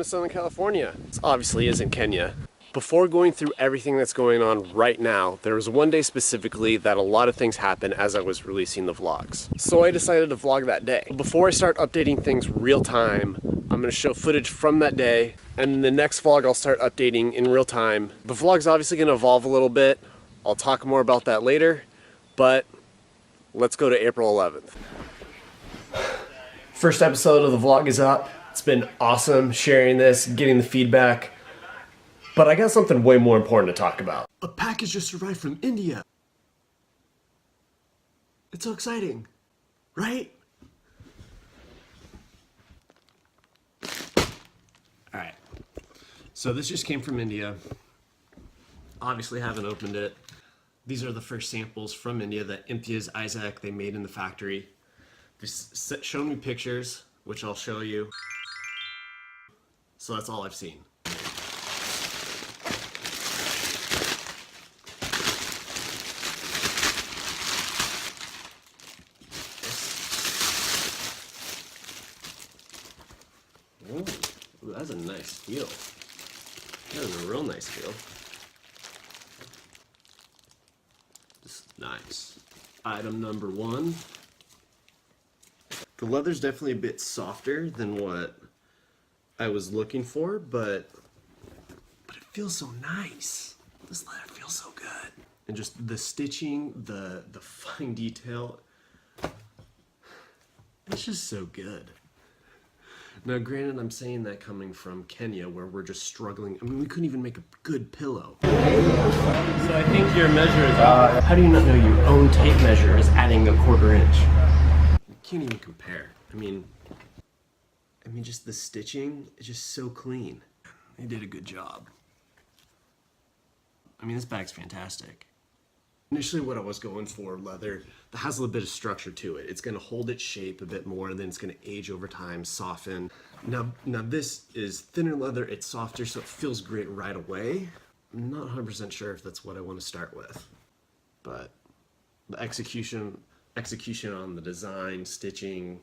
Southern California. This obviously isn't Kenya. Before going through everything that's going on right now, there was one day specifically that a lot of things happened as I was releasing the vlogs. So I decided to vlog that day. Before I start updating things real time, I'm gonna show footage from that day, and the next vlog I'll start updating in real time. The vlog's obviously gonna evolve a little bit. I'll talk more about that later, but let's go to April 11th. First episode of the vlog is up. It's been awesome sharing this, getting the feedback. But I got something way more important to talk about. A package just arrived from India. It's so exciting, right? All right, so this just came from India. Obviously haven't opened it. These are the first samples from India that Imtiaz Isaac, they made in the factory. Just showed me pictures, which I'll show you. So that's all I've seen. Ooh, that's a nice feel. That is a real nice feel. Just nice. Item number 1. The leather's definitely a bit softer than what I was looking for, but it feels so nice. This leather feels so good. And just the stitching, the fine detail, it's just so good. Now granted, I'm saying that coming from Kenya where we're just struggling. I mean, we couldn't even make a good pillow. So I think your measure is off. How do you not know your own tape measure is adding a 1/4 inch? You can't even compare. I mean, just the stitching is just so clean. They did a good job. I mean, this bag's fantastic. Initially what I was going for, leather that has a little bit of structure to it. It's gonna hold its shape a bit more, and then it's gonna age over time, soften. Now this is thinner leather, it's softer, so it feels great right away. I'm not 100% sure if that's what I wanna start with, but the execution on the design, stitching,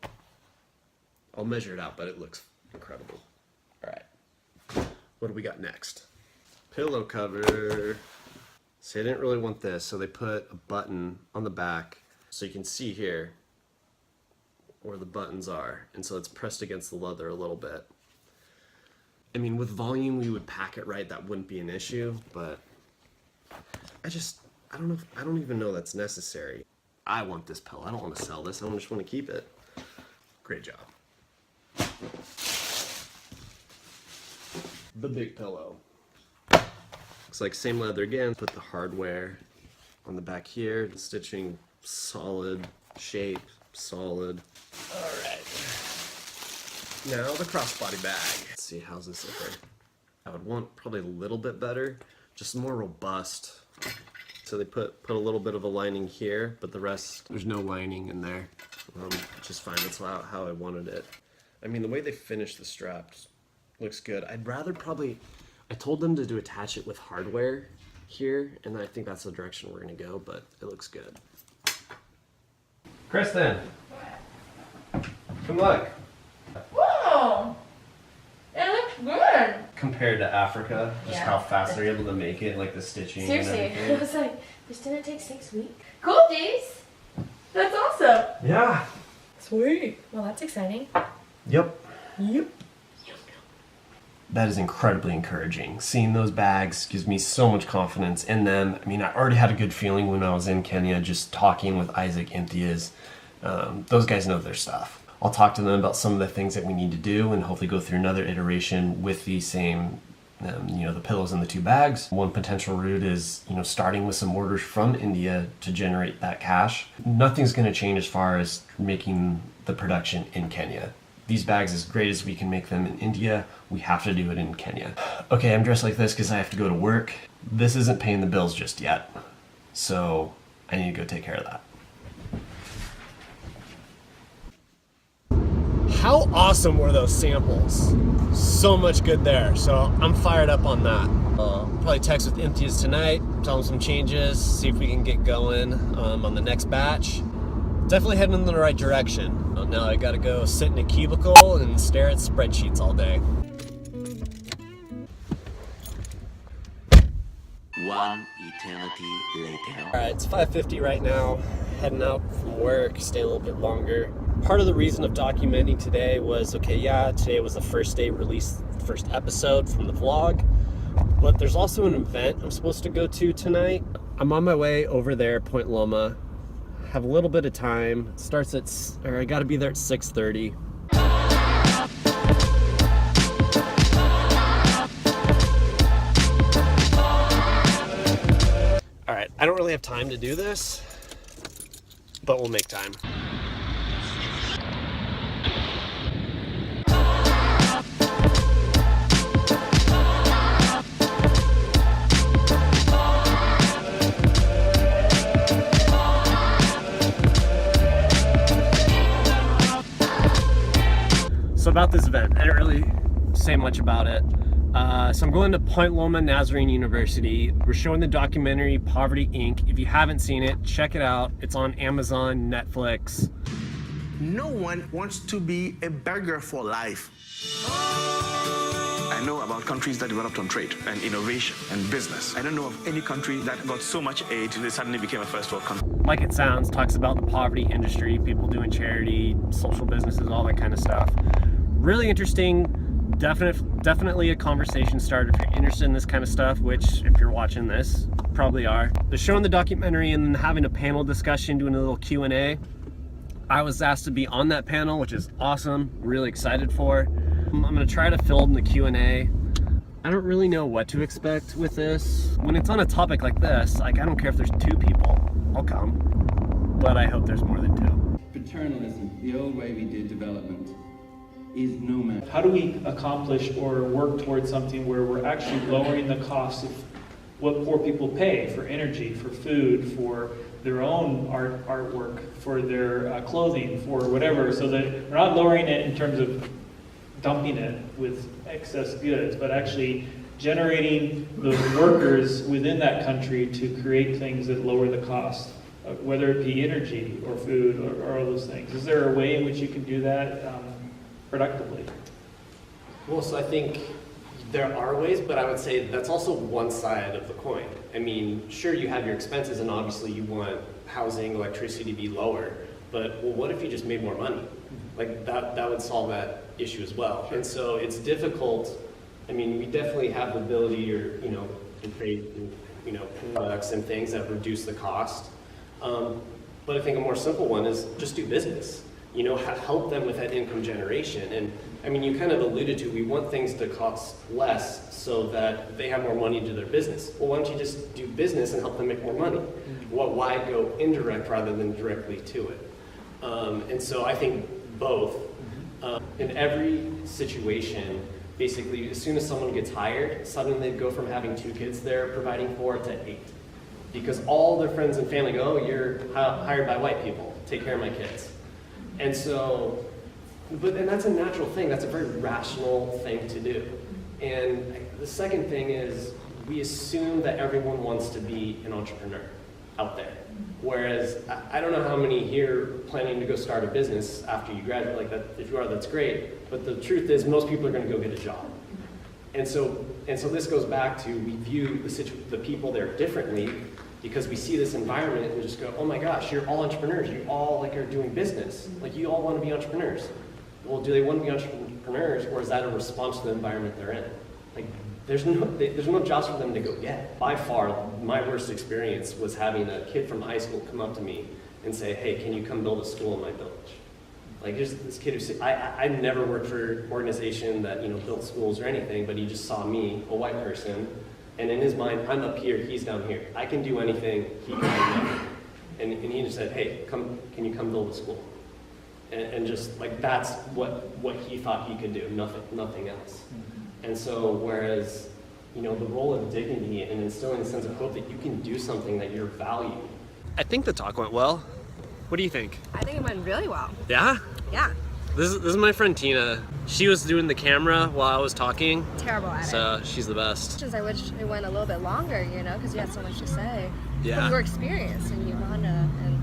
I'll measure it out, but it looks incredible. All right, what do we got next? Pillow cover. See, I didn't really want this, so they put a button on the back so you can see here where the buttons are, and so it's pressed against the leather a little bit. I mean, with volume, we would pack it right, that wouldn't be an issue, but I don't even know that's necessary. I want this pillow. I don't want to sell this. I just want to keep it. Great job. The big pillow. Looks like same leather again. Put the hardware on the back here. The stitching, solid. Shape, solid. All right. Now the crossbody bag. Let's see, how's this zipper? I would want probably a little bit better, just more robust. So they put a little bit of a lining here, but the rest, there's no lining in there. Just fine, that's how I wanted it. I mean, the way they finished the straps looks good. I'd rather probably, I told them to attach it with hardware here, and I think that's the direction we're gonna go, but it looks good. Kristen, come look. Whoa, it looks good. Compared to Africa, just how fast they're able to make it, like the stitching. Seriously, and everything. I was like, this didn't take 6 weeks. Cool, Jace. That's awesome. Yeah. Sweet. Well, that's exciting. Yep. That is incredibly encouraging. Seeing those bags gives me so much confidence in them. I mean, I already had a good feeling when I was in Kenya, just talking with Isaac Imtiaz. Those guys know their stuff. I'll talk to them about some of the things that we need to do and hopefully go through another iteration with the same, the pillows in the 2 bags. One potential route is, starting with some orders from India to generate that cash. Nothing's gonna change as far as making the production in Kenya. These bags, as great as we can make them in India, we have to do it in Kenya. Okay, I'm dressed like this because I have to go to work. This isn't paying the bills just yet, so I need to go take care of that. How awesome were those samples? So much good there, so I'm fired up on that. Probably text with Imtiaz tonight, tell him some changes, see if we can get going on the next batch. Definitely heading in the right direction. Now I gotta go sit in a cubicle and stare at spreadsheets all day. One eternity later. All right, it's 5:50 right now, heading out from work, stay a little bit longer. Part of the reason of documenting today was, okay, yeah, today was the first day release, the first episode from the vlog, but there's also an event I'm supposed to go to tonight. I'm on my way over there, Point Loma, have a little bit of time. It starts I gotta be there at 6:30. All right, I don't really have time to do this, but we'll make time. So about this event, I didn't really say much about it. So I'm going to Point Loma Nazarene University. We're showing the documentary Poverty Inc. If you haven't seen it, check it out. It's on Amazon, Netflix. No one wants to be a beggar for life. I know about countries that developed on trade and innovation and business. I don't know of any country that got so much aid they suddenly became a first world country. Like it sounds, talks about the poverty industry, people doing charity, social businesses, all that kind of stuff. Really interesting. Definitely a conversation starter if you're interested in this kind of stuff, which if you're watching this, probably are. They're showing the documentary and then having a panel discussion, doing a little Q&A. I was asked to be on that panel, which is awesome, really excited for. I'm gonna try to film the Q&A. I don't really know what to expect with this. When it's on a topic like this, like I don't care if there's 2 people, I'll come. But I hope there's more than 2. Paternalism, the old way we did development, is no match. How do we accomplish or work towards something where we're actually lowering the cost of what poor people pay for energy, for food, for their own artwork, for their clothing, for whatever, so that we're not lowering it in terms of dumping it with excess goods, but actually generating the workers within that country to create things that lower the cost, whether it be energy or food or all those things. Is there a way in which you can do that productively? Well, so I think there are ways, but I would say that's also one side of the coin. I mean, sure, you have your expenses and obviously you want housing, electricity to be lower, but well, what if you just made more money? Like that would solve that issue as well. And so it's difficult. I mean, we definitely have the ability or, to create, products and things that reduce the cost. But I think a more simple one is just do business. Help them with that income generation. And I mean, you kind of alluded to, we want things to cost less so that they have more money to their business. Well, why don't you just do business and help them make more money? Why go indirect rather than directly to it? And so I think both. In every situation, basically, as soon as someone gets hired, suddenly they go from having 2 kids they're providing for to 8. Because all their friends and family go, oh, you're hired by white people, take care of my kids. And so, and that's a natural thing, that's a very rational thing to do. And the second thing is, we assume that everyone wants to be an entrepreneur out there. Whereas, I don't know how many here planning to go start a business after you graduate, like that. If you are, that's great. But the truth is, most people are gonna go get a job. And so this goes back to, we view the people there differently, because we see this environment and just go, oh my gosh, you're all entrepreneurs. You all are doing business. Like you all want to be entrepreneurs. Well, do they want to be entrepreneurs, or is that a response to the environment they're in? Like there's no jobs for them to go get. By far, my worst experience was having a kid from high school come up to me and say, hey, can you come build a school in my village? Like there's this kid who said, I never worked for an organization that built schools or anything, but he just saw me, a white person. And in his mind, I'm up here, he's down here. I can do anything, he can do nothing. And he just said, hey, can you come build a school? And just like, that's what he thought he could do, nothing else. And so, whereas, the role of dignity and instilling a sense of hope that you can do something that you're valued. I think the talk went well. What do you think? I think it went really well. Yeah? Yeah. This is my friend Tina. She was doing the camera while I was talking. Terrible at it. So she's the best. I wish it went a little bit longer, because you had so much to say. Yeah. But you're experienced and you've gone to, and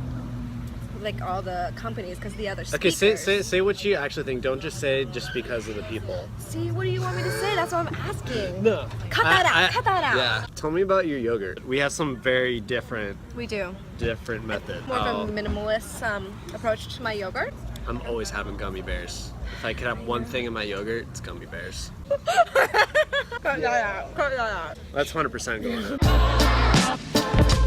like all the companies because the other Okay, speakers. say what you actually think. Don't just say just because of the people. See, what do you want me to say? That's what I'm asking. No. Cut that out. Cut that out. Yeah. Tell me about your yogurt. We have some very different We do. method. More of a minimalist approach to my yogurt. I'm always having gummy bears. If I could have one thing in my yogurt, it's gummy bears. Cut that out. Cut that out. That's 100% going in.